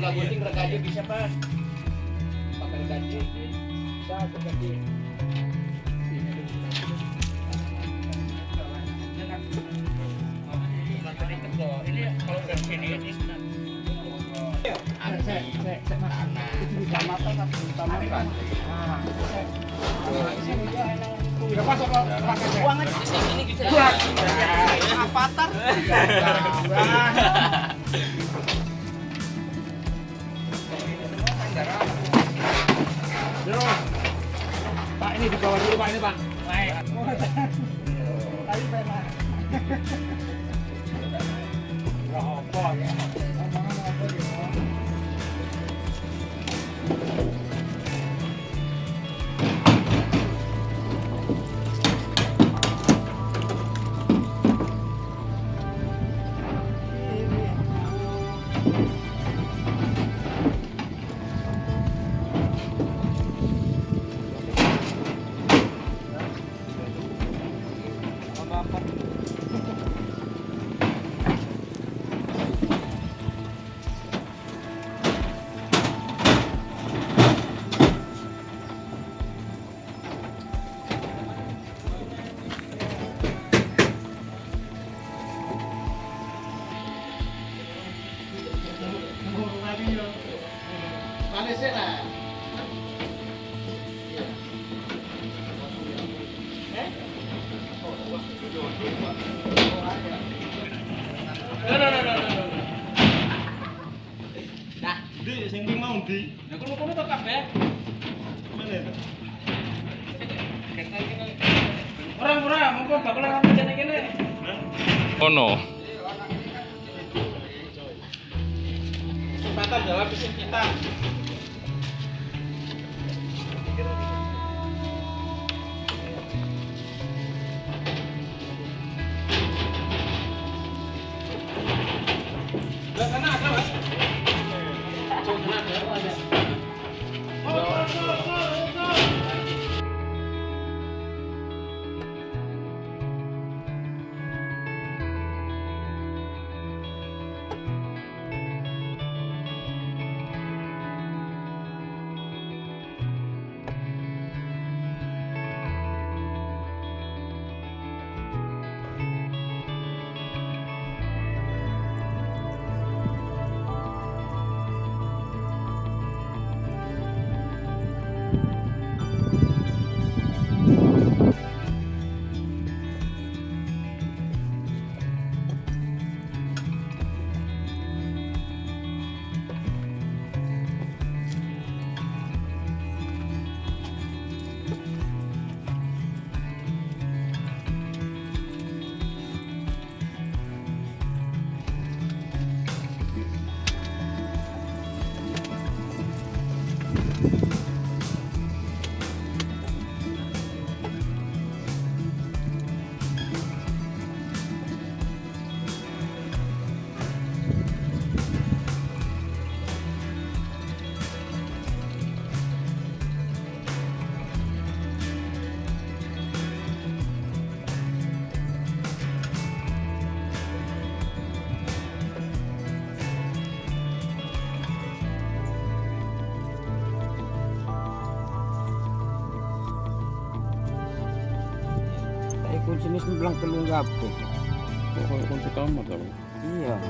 nggak gunting gergaji bisa pak. Pakai gergaji bisa gergaji. Ini kalau udah sini ini uang aja ini bisa. Avatar. Pak ini di bawah dulu Pak ini Pak. Naik. Tadi pernah. Apa ya? Omongan apa gitu. Orang-orang mumpung bakal nang jane kene. Ono. Kesempatan dalam bisnis kita. Belah sana ada, Mas. Cuma ada. Kunci ini bilang telung gapo. Kok kunci kamar ta? Iya.